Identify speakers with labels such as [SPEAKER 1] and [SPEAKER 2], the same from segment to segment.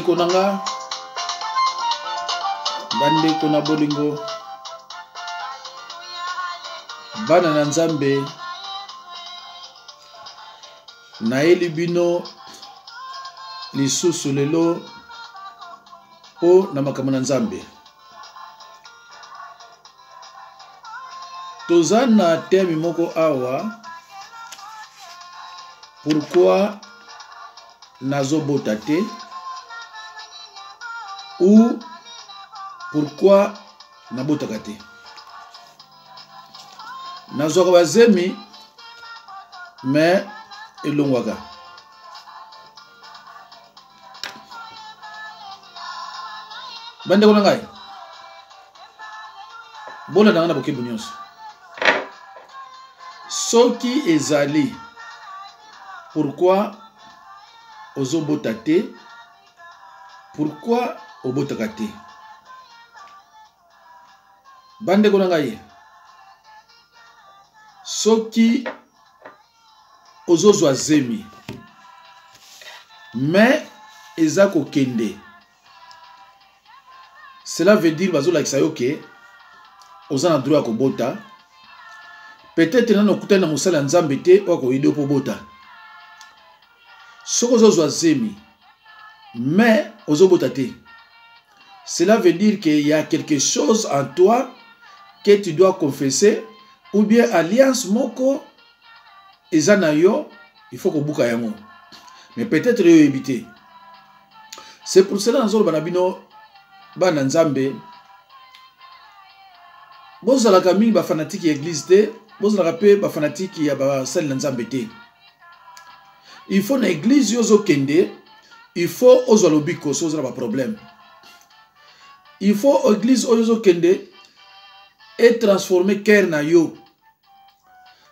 [SPEAKER 1] Konanga bande kona bolingo bana na Nzambe na elibino lisusu lelo o na makambo na Nzambe tozana temi moko awa pourquoi nazobota te ou pourquoi nabotaka te nazwaka bazemi mais elongwaka bandeko na ngai bona na bokebu nyonso soki ezali pourquoi ozobota te pourquoi obotaka te bandeko na ngai soki ozozwa zemi mais eza kokende cela veut dire bazolakisa yo ke oza na droit ya kobota peut-être nano okutani na mosala ya Nzambe te okoyede mpo bota soki ozozwa zemi mais ozobota te cela veut dire qu'il y a quelque chose en toi que tu dois confesser ou bien alliance moko eza na yo il faut kobuka yango mais peut-être yo éviter. C'est pour cela nzolo bana bino bana Nzambe bozalaka mingi ba fanatique ya église te bozalaka pe ba fanatique ya ba sali na Nzambe te. Il faut na église yo zokende il faut ozwa lobiko so ozala ba problème. Il faut église oyo zokende et transformer cœur na yo.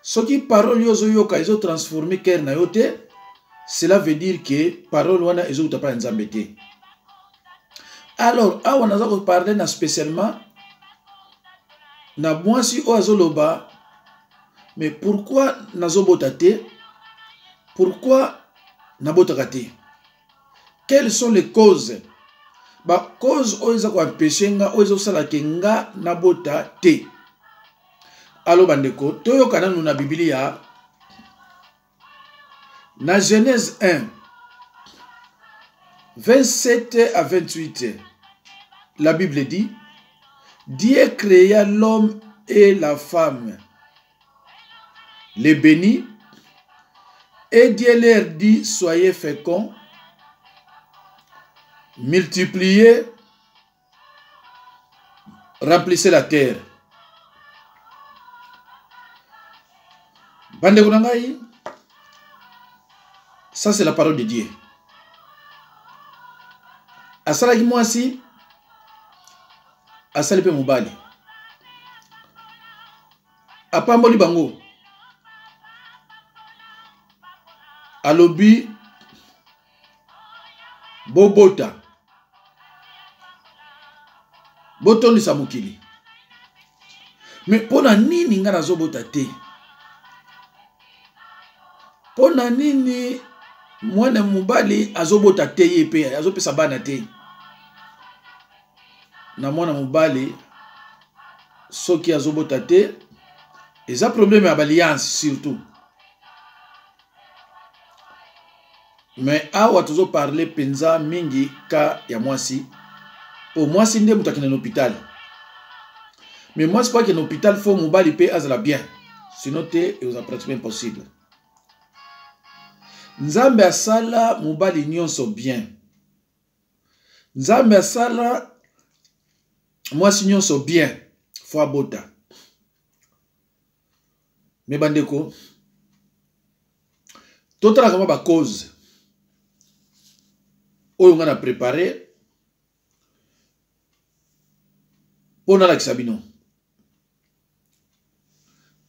[SPEAKER 1] Soki parole yo zo yoka ezo transformer cœur na yo te, cela veut dire que parole wana ezo utapa Nzambe te. Alors awa naza ko parler na spécialement na mwasi o azoloba mais pourquoi nazobota te? Pourquoi nabotaka te? Quelles sont les causes? Ba cause o eza ko empêcher nga o ezo sala ke nga nabota te. Alors bandeko toyoka nanu na Biblia na Genèse 1 27 à 28 la Bible dit Dieu créa l'homme et la femme, les bénit, et Dieu leur dit soyez féconds, multipliez, remplissez la terre. Bandeko na ngai, ça c'est la parole de Dieu. Asalaki mwasi, asali pe mobali. Apamboli bango. Alobi bobota. Botondisa mokili. Mais pona nini nga nazobota te? Pona nini mwana mobali azobota te ye pe azopesa bana te? Na mwana mobali soki azobota te eza problème ya alliance surtout. Mais awa tozo parler penza mingi ka ya mwasi. O mwasi nde mutu akina na hôpital. Mais mwasi kwa kina hôpital faut mobali pe azala bien. Sinon te eza pratiquement impossible. Nzambe asala mobali nyonso bien. Nzambe asala mwasi nyonso bien. Faut abota. Mais bandeko totala kama ba cause oyo nga na préparé pona la kisabino.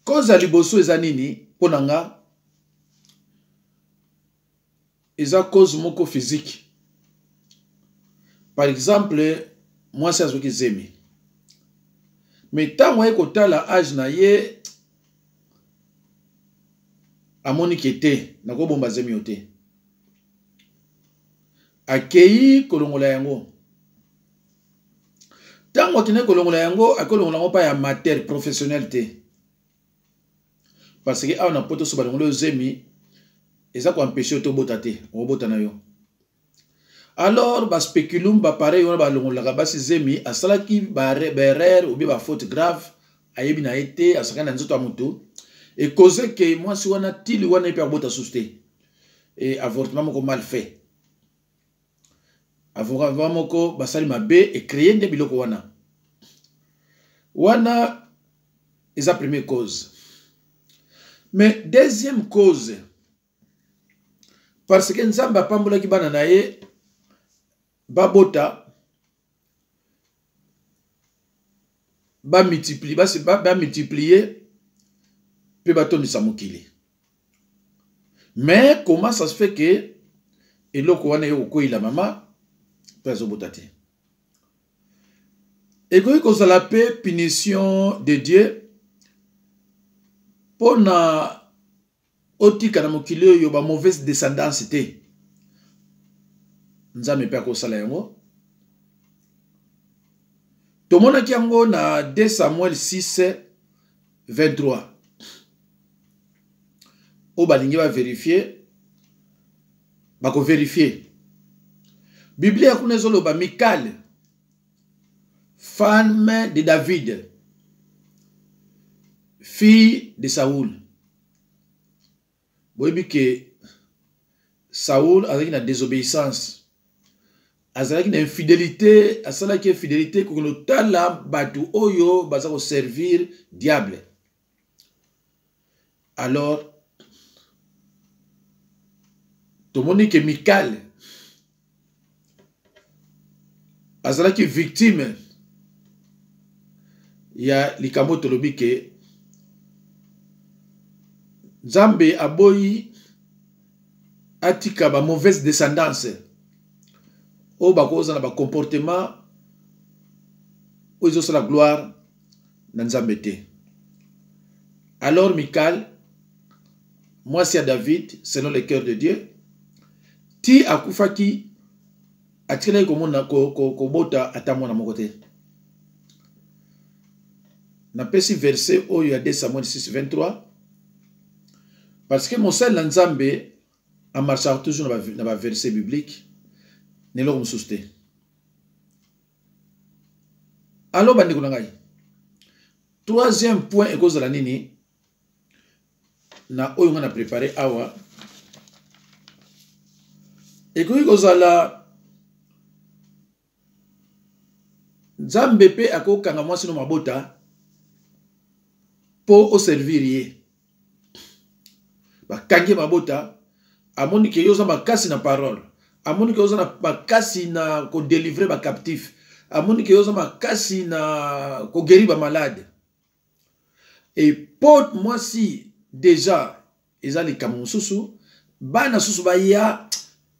[SPEAKER 1] Cause ya liboso eza nini pona nga? Eza cause moko physique. Par exemple, moi c'est azoki zemi. Mais tango ye kotala âge na ye amoni kete na ko bomba zemi yote. akei kolongola yango. Tango akine kolongola yango, akolongola yango pa ya matière professionnelle te. Parce que awa na poto so balongolo zemi, eza ko empêcher to bota te, o bota na yo. Alors ba speculum ba pareil on ba longola ba si zemi asalaki ba erreur ou bien ba faute grave, ayebi na été asakana nzoto amutu et cause que moi si wana tili wana ipe bota susté. Et avortement moko mal fait. Avortement moko basali mabe et créer nde biloko wana. Wana est la première cause. Mais deuxième cause, parce que nzamba pambola ki bana na ye babota ba multiplier pe batondisa mokili. Mais comment ça se fait que eloko wana yo ko ila mama pezo botate. Et que kozala pe punition de Dieu pour na otika na mokili yo ba mauvaise descendance te. Nzambe pe akosala yango. Tomonaki yango na 2 Samuel 6 23. O balingi va vérifier, bako vérifier. Biblia kuna ezoloba Mikal, femme de David, fille de Saoul. Boyebi que Saoul avec la désobéissance, avec une infidélité, avec une infidélité que nous tala batu oyo baza ko servir diable. Alors tout le monde que Mikal azalaki victime ya likambo tolobi ke Nzambe aboyi atika ba mauvaise descendance o bakoza na ba comportement o izo la gloire na Nzambe te. Alors Mikal, moi c'est à David selon le cœur de Dieu, ti akufaki atikela komona ko bota atamona moko te. Na pesi verset oyo ya 2 Samuel 6 23 parce que mon seul Nzambe a marché toujours dans ba verset biblique ne lo mususte. Alors bandeko na ngai. Troisième point ekozala nini na oyo ngana préparé awa ekoki kozala Nzambe pe akokanga mwasi no mabota po o servir ye. Bakangi mabota amoni ke yoza makasi na parole. Amoni ke yoza na makasi na ko délivrer ba captif. Amoni ke yoza makasi na ko guérir ba malade. Et pour mwasi déjà ezali kamususu bana susu ba ya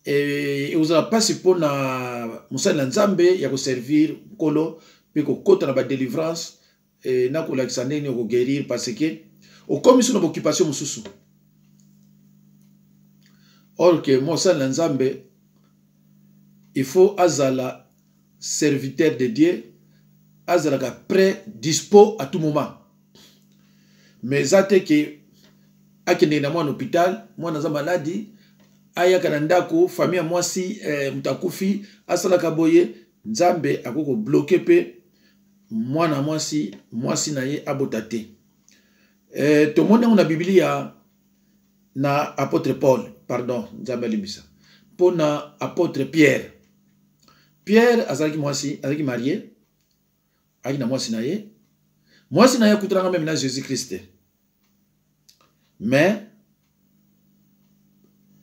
[SPEAKER 1] et vous avez pas si pour na musala Nzambe ya ko servir kolo pe ko kota na ba délivrance et na ko laxaner ni ko guérir parce que au comme sur occupation mususu. Or que musala Nzambe il faut azala serviteur de Dieu, azala ka prêt dispo à tout moment. Mais zate que akende na moi en hôpital, moi na za maladie aya kanandako famille mwasi mutakufi asala kaboye Nzambe akoko bloquer pe mwana mwasi na ye abotate. To monde on a Biblia na apôtre Paul, pardon, Nzambe libisa. Pour na apôtre Pierre. Pierre azalaki mwasi, azalaki marié. Aki na mwasi na ye. Mwasi na ye kutranga même na Jésus-Christ. Mais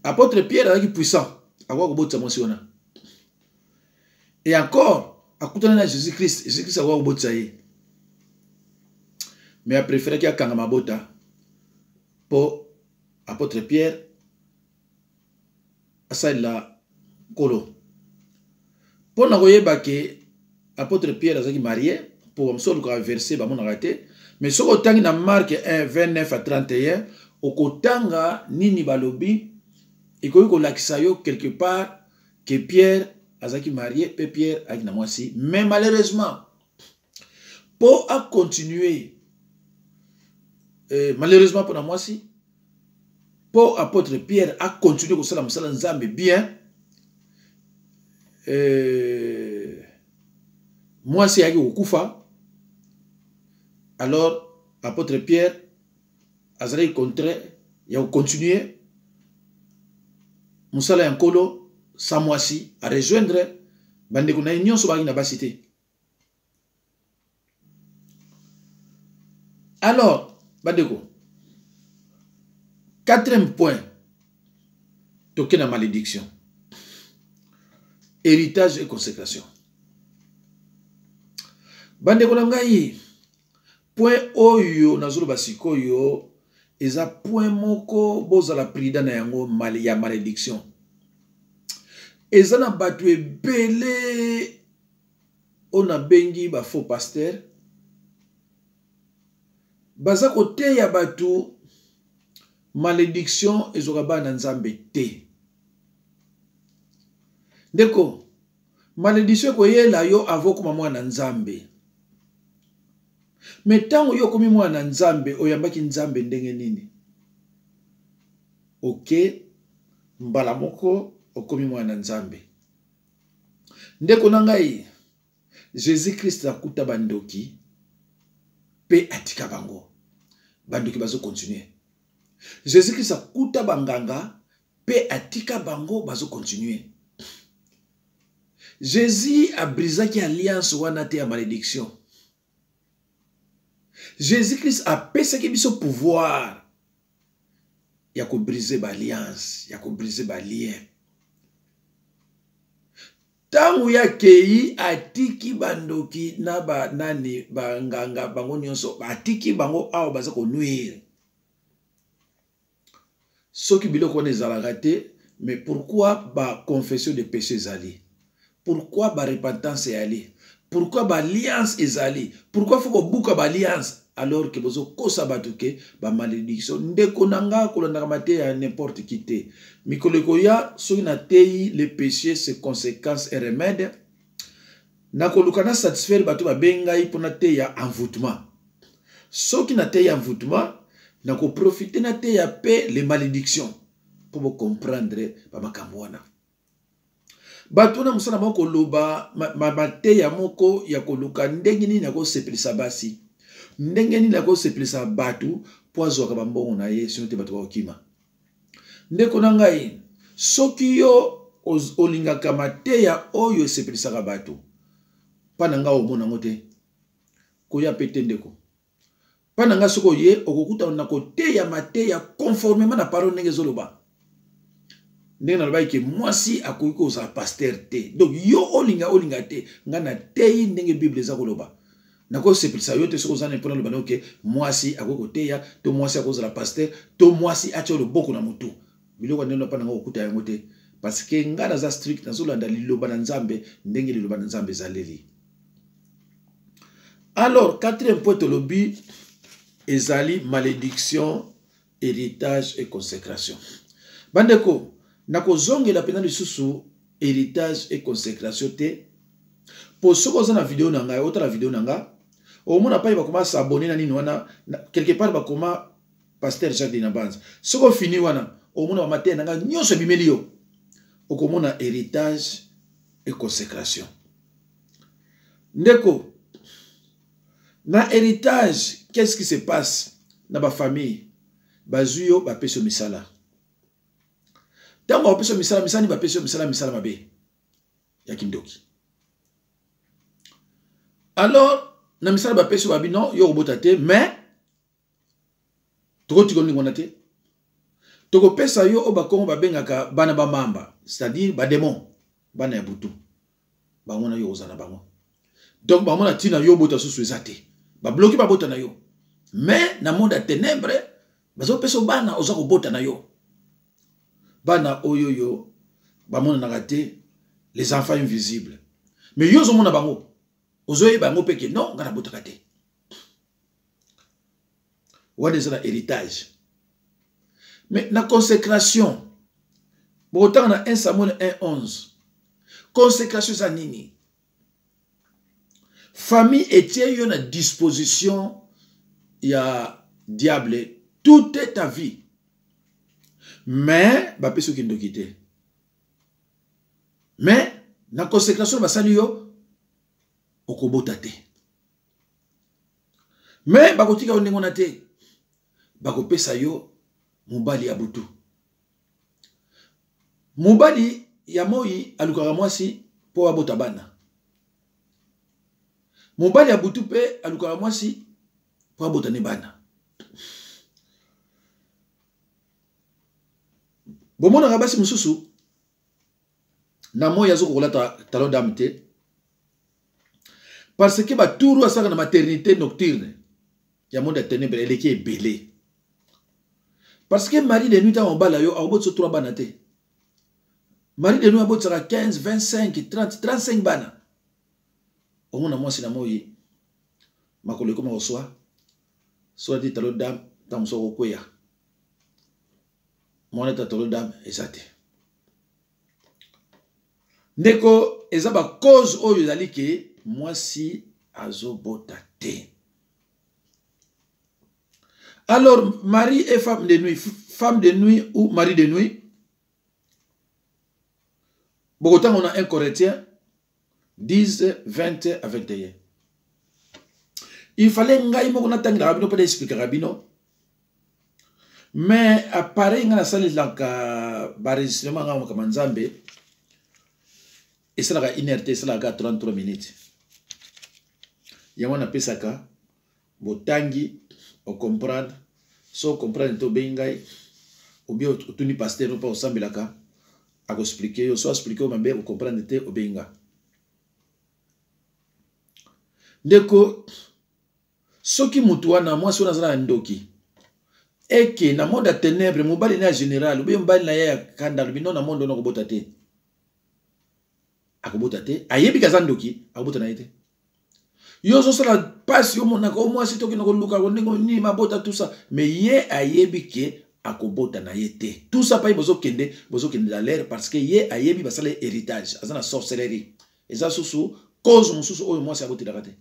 [SPEAKER 1] apôtre Pierre est puissant. Et encore, à côté de Jésus-Christ, Jésus-Christ a dit mais il a préféré qu'il y ait un mabota pour apôtre Pierre à ça la colo. Pour nous voyez que apôtre Pierre a marié pour me sortir le verset ba mon arrêté. Mais ce qu'on tang dans Marc 1 29 à 31 au kotanga nini balobi et que ko lakisa yo quelque part que Pierre azaki marié, pe Pierre a na mwasi. Mais malheureusement, pour a continuer, malheureusement pour na mwasi, pour apôtre Pierre a continué ko sala musala nzambe bien, mwasi yaki okufa. Alors apôtre Pierre azali contraire, il a continué musala ya nkolo sa mwasi a rejoindre bandeko na nyonso baki na basité. Alors bandeko, quatrième point, toke na malédiction, héritage et consécration. Bandeko na ngai, point oyo nazolo basikoyo eza point moko bozala prida na yango ya malédiction. Eza na batu ebele ona bengi ba faux pasteur baza kote ya batu malédiction ezoka bana nzambe te. Ndeko, malédiction koyela yo avoko mwana nzambe. Metango yo komi mwana nzambe oyambaki nzambe ndenge nini? Ok, mbala moko okomi mwana nzambe. Ndeko na ngai, Jésus Christ akuta bandoki pe atika bango. Bandoki bazo continuer. Jésus Christ akuta banganga pe atika bango bazo continuer. Jésus a brisé qui alliance wana te ya malédiction. Jésus Christ a pesé qui biso pouvoir. Il a brisé l'alliance, il a brisé le lien. Tangu ya kei atiki bandoki na ba nani banganga bango nyonso atiki bango awo baza ko nuire. Soki biloko ne zalaka te, mais pourquoi ba confession de péché zali? Pourquoi ba repentance zali? Pourquoi ba alliance ezali? Pourquoi faut ko buka ba alliance alors que bozo kosa batuke ba malédiction ndeko nanga kolanda mate ya n'importe qui te. Mikoleko ya soki na tei le péché ses conséquences et remèdes. Na kolukana satisfaire batu ba bengai pona te ya envoûtement. Soki na te ya envoûtement na ko profiter na te ya paix les malédictions pour vous comprendre ba makambo wana. Batu na musana moko loba mate ya moko ya koluka ndenge nini na ko sepelisa basi. Ndenge nini na ko sepelisa batu po azwaka bambongo na ye sino te batu ba okima. Ndeko na ngai, soki yo olingaka mate ya oyo sepelisaka batu pana nga omona ngote koya pete ndeko. Pana nga soko ye okokuta na kote ya mate ya conformément na parole ndenge zoloba. Ndenge na loba ke mwasi akoki kozala pasteur te. Donc yo olinga te nga na tei ndenge Bible eza koloba. Nako sepelisa yo te soko zana pona loba noke mwasi akoki koteya to mwasi akozala pasteur to mwasi atyo loboko na mutu. Biloko ndenge pana nga okuta yango te parce que nga na za strict na zolanda liloba na nzambe ndenge liloba na nzambe zaleli. Alors, quatrième point de lobby, ezali malédiction, héritage et consécration. Bandeko, nako zonge la pena lisusu héritage et consécration te. Pour ce qu'on a vidéo nanga, autre la vidéo nanga, au moins pas il va commencer à s'abonner na nini wana quelque part va comment pasteur Jacques Dinabanza. Ce qu'on finit wana, au moins va mater nanga nyonso bimelio. Au comment na héritage et consécration. Ndeko, na héritage, qu'est-ce qui se passe dans ma famille? Bazuyo ba peso misala. Tango ba peso misala misani ba peso misala mabe. Yakindoki. Alors, na misala ba peso babi non, yo robotate, mais toko tikoni ngonate. Toko pesa yo oba kongo ba bengaka bana ba mamba, c'est-à-dire ba démon, bana ya butu. Ba ngona yo ozana bango. Donc ba mona tina yo bota susu ezate. Ba bloqué ba bota na yo. Mais na monde à ténèbres, bazo peso bana oza ko bota na yo. Bana oyoyo ba mona na raté les enfants invisibles. Mais yo zo mona bango. Ozo e bango peke non ngana bota kate. Wana ezala héritage. Mais na consécration. Bon autant na 1 Samuel 1:11. consécration za nini. Famille etie yo na disposition ya diable toute ta vie. Mais ba peso ki ndoki te. Mais na consécration basali yo okobota te. Mais bakotika yo ndenge na te. Bakopesa yo mobali ya butu. Mobali ya moi alukaka mwasi po abota bana. Mobali ya butu pe alukaka mwasi po abota ne bana. Bomona kabasi mususu na moi azo kolata talon d'âme te. Parce que ba touru asaka na maternité nocturne. Ya monde ténèbres eleki ebele. Parce que mari de nuit ta mobala yo abot so 3 bana te. Mari de nuit abot sera 15, 25, 30, 35 bana. Omona mwasi na moi makolo koma oswa. Soit dit talon d'âme ta mso koya. Mwana ta talon d'âme ezate. Ndeko eza ba cause oyo ezali ke mwasi azobota te. Alors, mari et femme de nuit ou mari de nuit. Beaucoup de temps, on a 1 Corinthiens 10, 20 à 21. Il fallait ngai mo na tangi rabino pas expliquer rabino. Mais appareil ngana sali la ka barisement ngam kama nzambe. Et ça la inerté ça la 33 minutes. Yamona pesaka botangi o comprendre, so comprendre to bengai, ou bien tu ni pasteur ou pas au sambelaka, à expliquer, ou soit expliquer ou même comprendre te au benga. Deko, ce qui mutuana, moi, sur la ndoki, et que na monde à ténèbres, mobile na général, ou bien mobile na ya kandal, mais non na monde no kobotate. Akobotate, ayebi kazandoki, akobotana yo so sala passe yo monaka au moins si toki nako luka ko ni mabota tout ça mais ye ayebi ke akobota na yete tout ça pa bozo kende dans l'air parce que ye ayebi basala héritage azana sorcellerie eza susu cause mususu oyo moi sa botela kate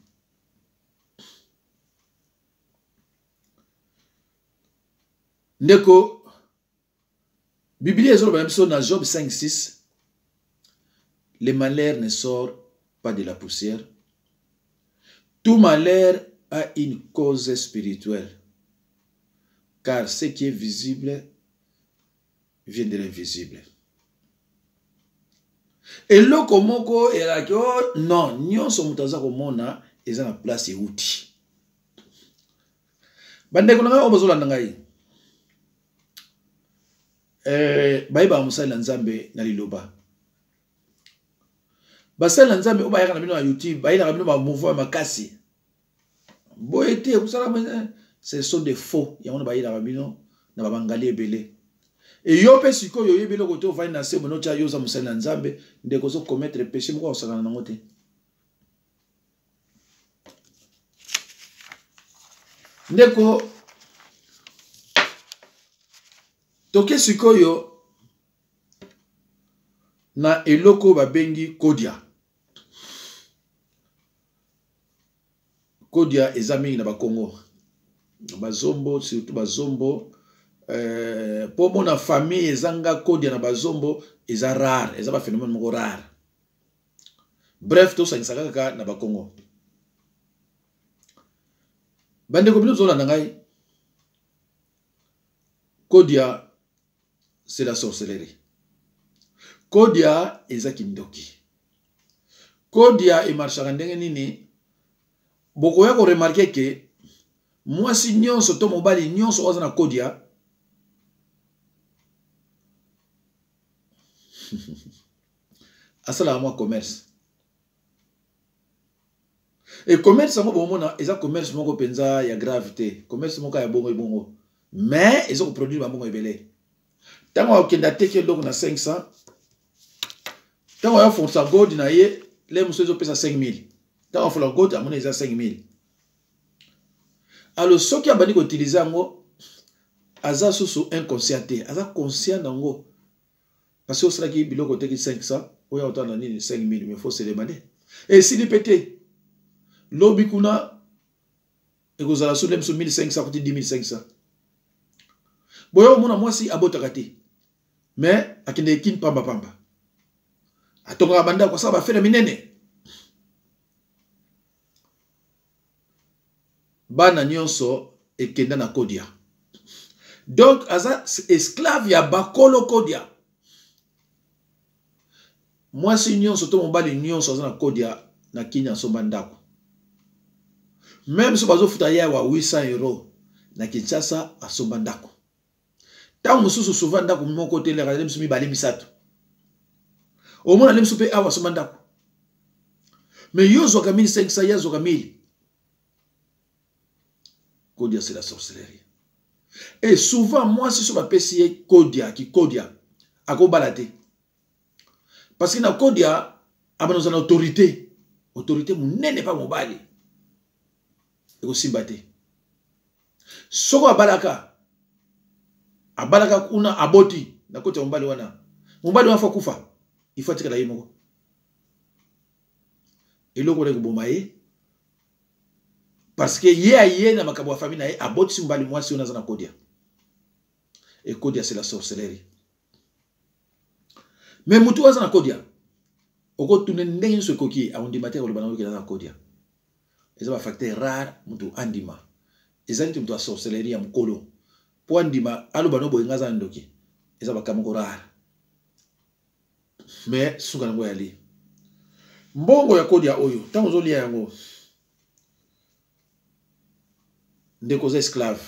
[SPEAKER 1] ndeko Biblia ezolo ba biso na Job 5:6 le malheur ne sort pas de la poussière. Tout malheur a une cause spirituelle, car ce qui est visible vient de l'invisible. Et là, comment est là que non, nous sommes tous komona ils ont la place et outil. Bande kuna nga obozola ndangai. Baiba musala nzambe na liloba. Basala nzambe oba yaka na bino na YouTube, bayina bino ba mouvement makasi. Boyete kusala ce sont des faux. Ya mona bayina bino na babangali ebele. Et yo pe siko yo yebele ko to va na se mono cha yo za musala nzambe ndeko zo commettre péché moko osaka na ngote. Ndeko toke siko yo na eloko babengi kodia. Kodia ezami na bakongo. Bazombo, surtout bazombo. Pour mon famille, ezanga kodia na bazombo, eza rare. Eza ba phénomène moko rare. Bref, to sa kaka na bakongo. Bande ko bino zola nangai. Kodia, c'est la sorcellerie. Kodia eza kindoki. Kodia e marchaka ndenge nini. Boko ya ko remarquer que moi si nyonso to mobali nyonso oza na kodia asala moi commerce. Et commerce mo bomona eza commerce moko penza ya gravité, commerce moko ya bongo ebongo. Mais ezo ko produire ba bongo ebele. Tango okenda teke loko na 500. Tango ya fonça gold na ye, les muso ezo pesa 5000. Tant on la gote à mon eza 5000. Alors ce qui a bani ko utiliser ngo aza susu inconscienté, aza conscient nango. Parce que cela qui est biloko teki 500, ou ya autant nani 5000, mais il faut se demander. Et si les pété, lobby kuna, et vous allez sur 1500, côté 10500. Boyo mona moi si abotakati. Mais akinde kin pamba pamba. Atonga banda kwa sababu afena minene. Bana nyonso ekenda na kodia. Donc aza esclave ya bakolo kodia. Moi si nyonso to mobali nyonso aza na kodia na kinya so bandako. Même si bazo futa ya wa 800 € na Kinshasa asomba ndako. Tant mususu souvent ndako moko te le radem sumi bali misato. Au moins alem soupe awa asomba ndako. Mais yo zo ka 1500 ya zo ka 1000. Kodia c'est la sorcellerie. Et souvent moi si so ba pesi kodia ki kodia ako balate. Parce que na kodia abanoza na autorité. Autorité munene pas mobali. Eko simbate. Soko abalaka kuna aboti na kote mbali wana. Mbali wafa kufa. Ifatika la yimoko. Eloko leko bomaye. Parce que ye na makabo wa famille na ye aboti si mbali mwasi onaza na kodia. Et kodia c'est la sorcellerie. Mais mutu waza na kodia. Oko tune ndenge nso koki a ondimate ko bana na kodia. Eza ba facteur rare mutu andima. Eza nti mutu a sorcellerie ya mkolo. Po andima alo bano bo ngaza ndoki. Eza ba kamoko rare. Mais suka ngo yali. Mbongo ya kodia oyo, tango zo lia yango. Ndeko za esclave.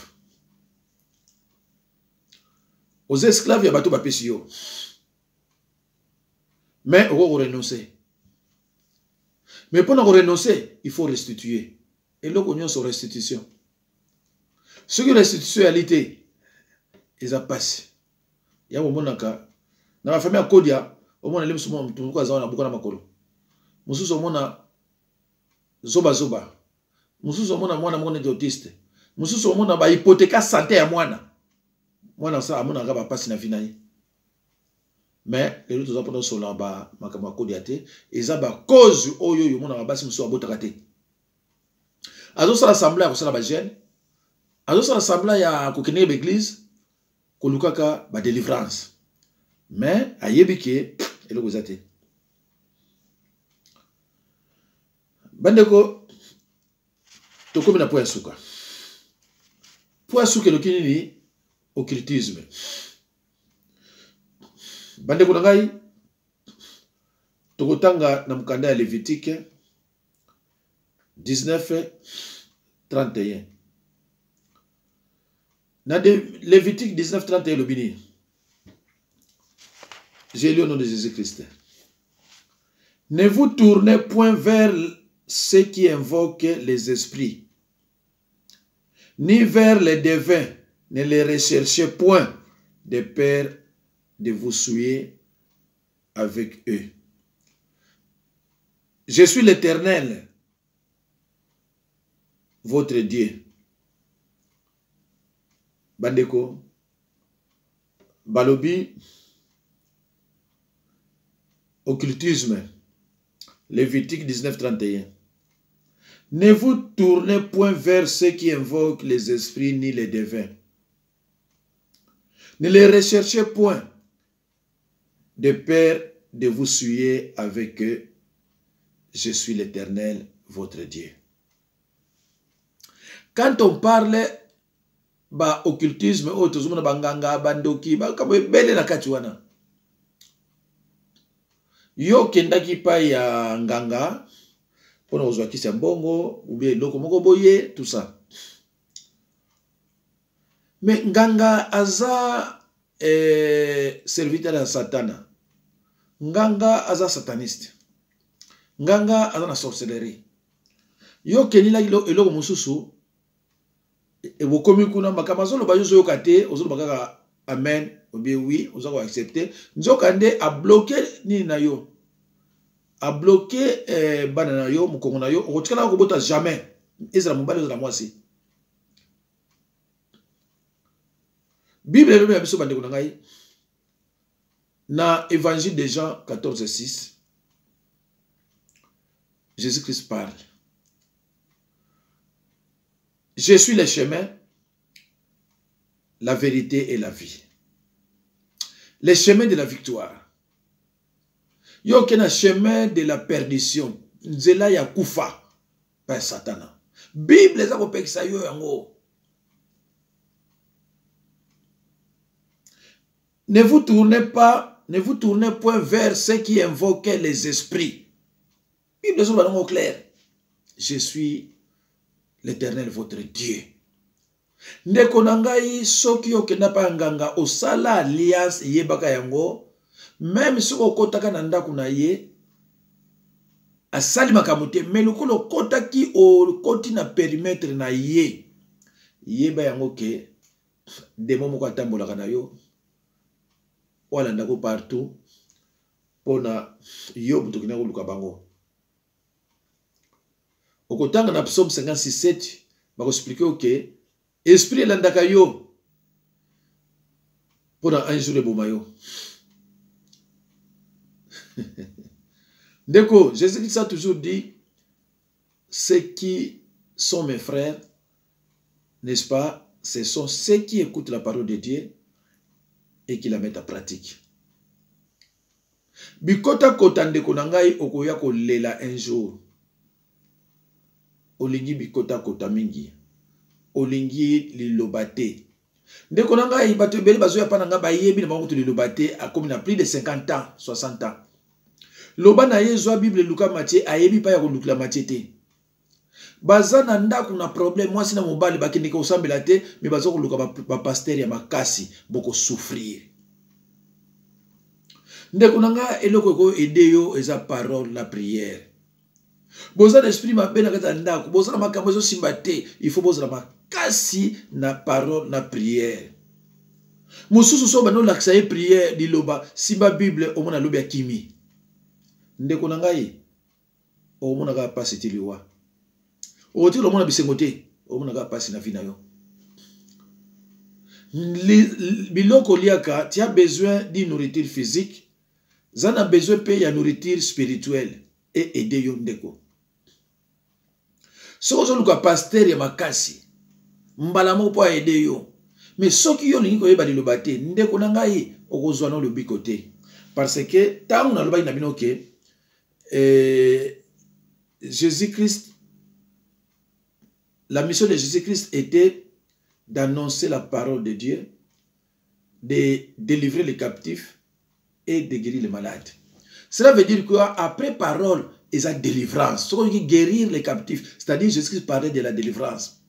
[SPEAKER 1] Aux esclaves ya bato ba pesi yo. Mais on va renoncer. Mais pour nous renoncer, il faut restituer. Et là, on a sur restitution. Ce qui est restitution réalité, ils ont passé. Il y a un moment dans la famille à Kodia, au moins, les gens qui ont beaucoup de makolo. Mususu au moins zoba zoba. Mususu au moins mwana mwana autiste. Mususu au moins ba hypothéca santé ya mwana. Mwana ça amona ngaba passe na vinayi. Mais les autres apôtres sont là-bas, makama kodiate, et ça ba cause oyo yo mona basi muso abotakate. Azo sa l'assemblée à la bagène. Azo sa l'assemblée à kokene l'église, kolukaka ba délivrance. Mais ayebike elo kozate. Bandeko to komi na po suka. Po suka lo kinini occultisme. Bande kunangai tokotanga na mukanda ya Lévitique 19:31. Na Lévitique 19:31 le bini. J'ai lu au nom de Jésus-Christ. Ne vous tournez point vers ceux qui invoquent les esprits, ni vers les devins, ne les recherchez point de peur de vous souiller avec eux. Je suis l'Éternel, votre Dieu. Bandeko, Balobi, occultisme, Lévitique 19:31. Ne vous tournez point vers ceux qui invoquent les esprits ni les devins. Ne les recherchez point de peur de vous souiller avec eux. Je suis l'Éternel, votre Dieu. Quand on parle ba occultisme, otozumuna banganga bandoki ba kabo bele na katiwana. Yo kendaki pa ya nganga pona ozwa kisi mbongo ou bien loko moko boye tout ça. Mais nganga aza serviteur à Satana. Nganga aza sataniste. Nganga aza na sorcellerie. Yo kenila eloko mususu e bokomi kuna makamazolo ba yozo yokate ozolo bakaka amen ou bien oui ozako accepter nzoka nde a bloquer ni na yo. A bloquer bana na yo mukongo na yo okotikana ko bota jamais. Ezra mobali ezra mwasi. Bible elobi ya biso bande kunangai Dans l'évangile de Jean 14:6, Jésus-Christ parle. Je suis le chemin, la vérité et la vie. Le chemin de la victoire. Il y a aucun chemin de la perdition. Nzela ya kufa par Satan. Bible les a pekisa yo yango. Ne vous tournez point vers ceux qui invoquent les esprits. Bible les a clair. Je suis l'Éternel votre Dieu. Ndeko nangai soki okenda pa nganga osala alliance yebaka yango, même si okotaka na ndako na ye asali makambo te, mais lokolo kotaki okoti na périmètre na ye yeba yango ke demo moko atambolaka na yo wala ndako partout pona yo butokina koluka bango. Okotanga na Psaume 56:7 bako expliquer ok esprit landaka yo pona un jour eboma yo. D'accord, Jésus-Christ a toujours dit, ceux qui sont mes frères, n'est-ce pas, ce sont ceux qui écoutent la parole de Dieu et qui la mettent en pratique. Bikota kotande konangai okoya kolela un jour. Olingi bikota kota mingi. Olingi lilobate. Ndeko nangai bato beli bazo ya pananga ba yebi na bango to lilobate a comme na plus de 50 ans, 60 ans. Loba na yezwa Bible Luka Matthieu ayebi pa ya kolukila Matthieu te. Baza na ndako na problème mwasi na mobali bakende ko sambela te, mais bazo koluka ba pasteur ya makasi boko souffrir. Ndeko nanga eloko ko aider yo eza parole la prière. Boza l'esprit mabe na kata ndako, boza na makambo zo simba te, il faut boza na makasi na parole na prière. Mususu so bano laksa ye prière di loba simba Bible omona lobi akimi. Ndeko nangai omona ka pasi tiliwa. Oti lo mona bisengo te, omona ka pasi na vina yo. Biloko liaka, tu as besoin d'une nourriture physique, zana besoin pe ya nourriture spirituelle et aider yo ndeko. Sozo luka pasteur ya makasi, mbala mo po aider yo. Mais soki yo lingi ko yeba liloba te, ndeko nangai okozwa no lobi côté. Parce que tant on a loba ina bino ke Jésus-Christ, la mission de Jésus-Christ était d'annoncer la parole de Dieu, de délivrer les captifs et de guérir les malades. Cela veut dire qu'après parole, il y a délivrance. Ce qu'on dit guérir les captifs, c'est-à-dire Jésus-Christ parlait de la délivrance.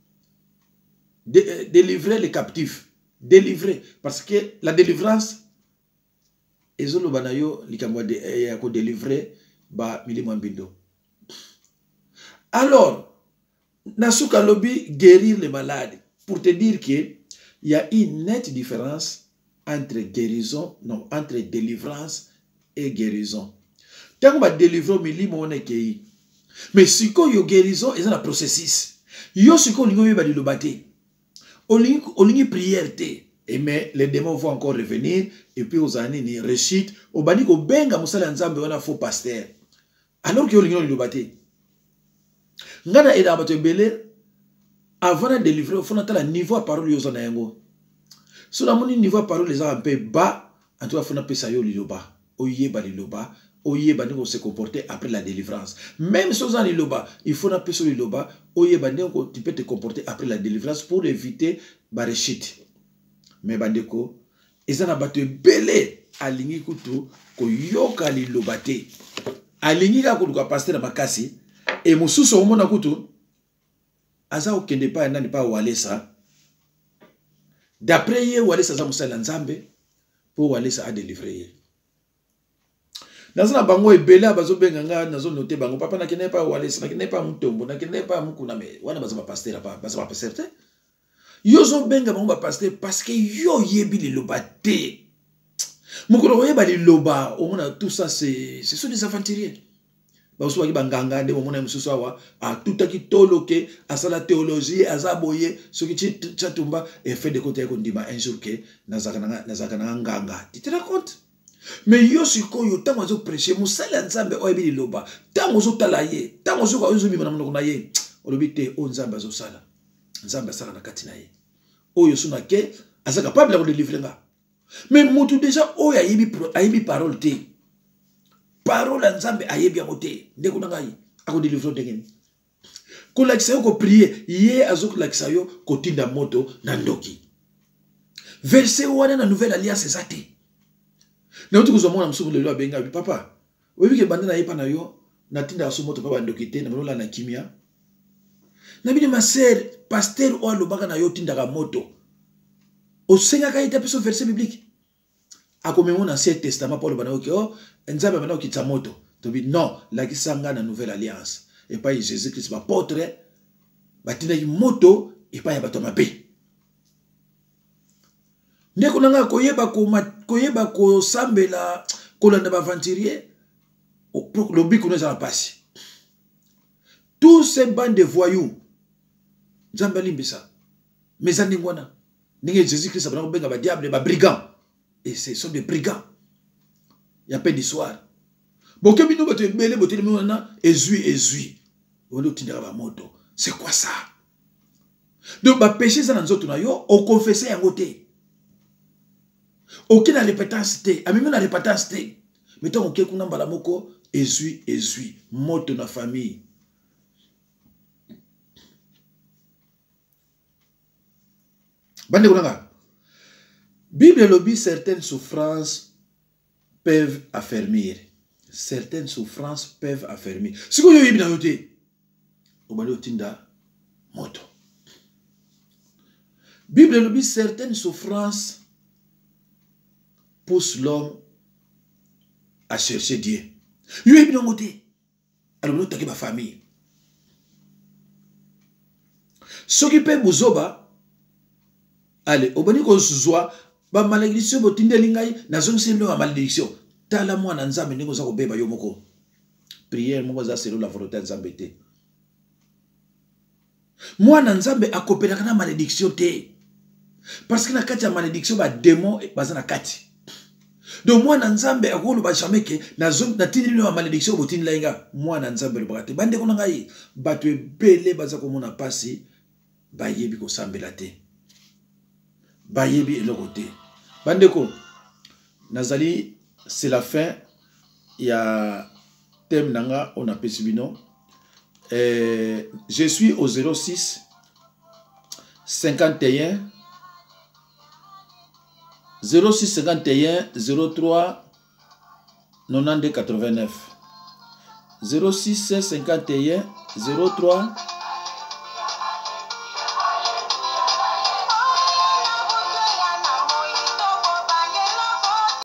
[SPEAKER 1] Délivrer les captifs. Délivrer. Parce que la délivrance, ils ont le délivrer. Alors, Nasuka Lobby guérir les malades. Pour te dire qu'il y a une nette différence entre guérison, non, entre délivrance et guérison. Tant qu'on va délivrer, mais si qu'on y a guérison, il y a un processus. Yo si qu'on y a le bâti. On y a prière. Mais les démons vont encore revenir. Et puis aux années, ils récitent. Au bani ko benga musala nzambe wana faux pasteur. Alors que on y a le bâti. Ngana eda bato belé. Avant de délivrer, il faut attendre le niveau à parole yo zana yango. Si on a mon niveau à parole les a un peu bas, en tout cas, il faut appeler ça yo liloba. Oyeba liloba. Oyeba ne se comporter après la délivrance. Même si on a liloba, il faut appeler ça liloba. Oyeba ne tu peux te comporter après la délivrance pour éviter barechit. Mais bandeko, ils ont abattu belé aligné kutu ko yoka lilobate. Aligné ka kutu ka pasteur na makasi et mususu omona kutu aza okende pa nani pa walesa. D'après ye walesa za musala nzambe pour walesa a délivrer. Nazana bango ebele bazo benganga nazo noter bango papa na kene pa walesa na kene pa mutombo na kene pa mukuna me wana baza pasteur pa baza pasteur te. Yo zo benga bango ba pasteur parce que yo yebi liloba te. Mukolo yeba liloba omona tout ça c'est sont des aventuriers. Baso ki banganga nde omona mususu awa a tutaki toloke asala théologie azaboye soki chatumba et fait de côté ko ndima un jour que nazaka nganga. Tu te rends compte? Mais yo sikoyo tango zo prêcher musala nzambe oyebi liloba tango zo tala ye tango zo bima na monoko na ye olobi te o nzambe azo sala nzambe asala na kati na ye oyo suna ke asa capable de délivrer nga. Mais mutu déjà oyo ayebi parole te parole nzambe ayebi yango te ndeko na ngai ako délivrer ndenge ko lakisa yo ko prier ye azo lakisa yo ko tinda moto na ndoki. Verset wana na nouvelle alliance ezate. Na uti kuzomona msubu lelo abenga bi papa. Webi ke banda na yepa na yo na tinda aso moto papa ndokite na malola na kimia. Na bidi ma sœur pasteur o alobaka na yo tinda ka moto. O senga ka ita peso verset biblique. Akomemo na Ancien Testament Paul bana oki o nzambe bana okitsa moto. To bi non la kisanga na nouvelle alliance. Et pas Jésus Christ ba portrait batinda ki moto et pas ya bato mabe. Ndeko nanga koyeba ko sambela kolanda ba aventurier le but qu'on a passé. Tous ces bandes de voyous Nzambe limbisa mes amis ngwana ninge Jésus Christ abana benga ba diable ba brigands et ce sont des brigands. Il y a pas d'histoire. Boke bino bato ebele botelemi wana ezui on otindaka ba moto. C'est quoi ça? Donc ba péché ça na nzoto na yo o confesser yango te. Aucune répétance te, a même la répétance te. Mettons ok kuna mbala moko ezui moto na famille. Bande kunanga. Bible lobby certaines souffrances peuvent affermir. Certaines souffrances peuvent affermir. Si vous avez bien noté, obali otinda moto. Bible lobby certaines souffrances pousse l'homme à chercher Dieu. Il y a bien noté. Alors nous t'as ma famille. Ce qui peut bouzoba, allez, au bani ko suzwa, ba malédiction botinde lingai na zone semble ma malédiction. Tala moi na nzambe ndeko za ko beba yo moko. Prière moko za selon la volonté nzambe te. Moi na nzambe akopelaka na malédiction te. Parce que na kati ya malédiction ba démon baza na kati. Donc moi na nzambe akolo ba jamais ke na zone na tindi no malédiction botinde linga moi na nzambe le brate. Bande ko ngai bato ebele baza ko mona pasi ba yebi ko sambela te. Bayebi elokote. Bandeko, Nazali, c'est la fin. Il y a thème nanga, on a pesibino. Je suis au 06 51 06 51 03 92 89 06 51 03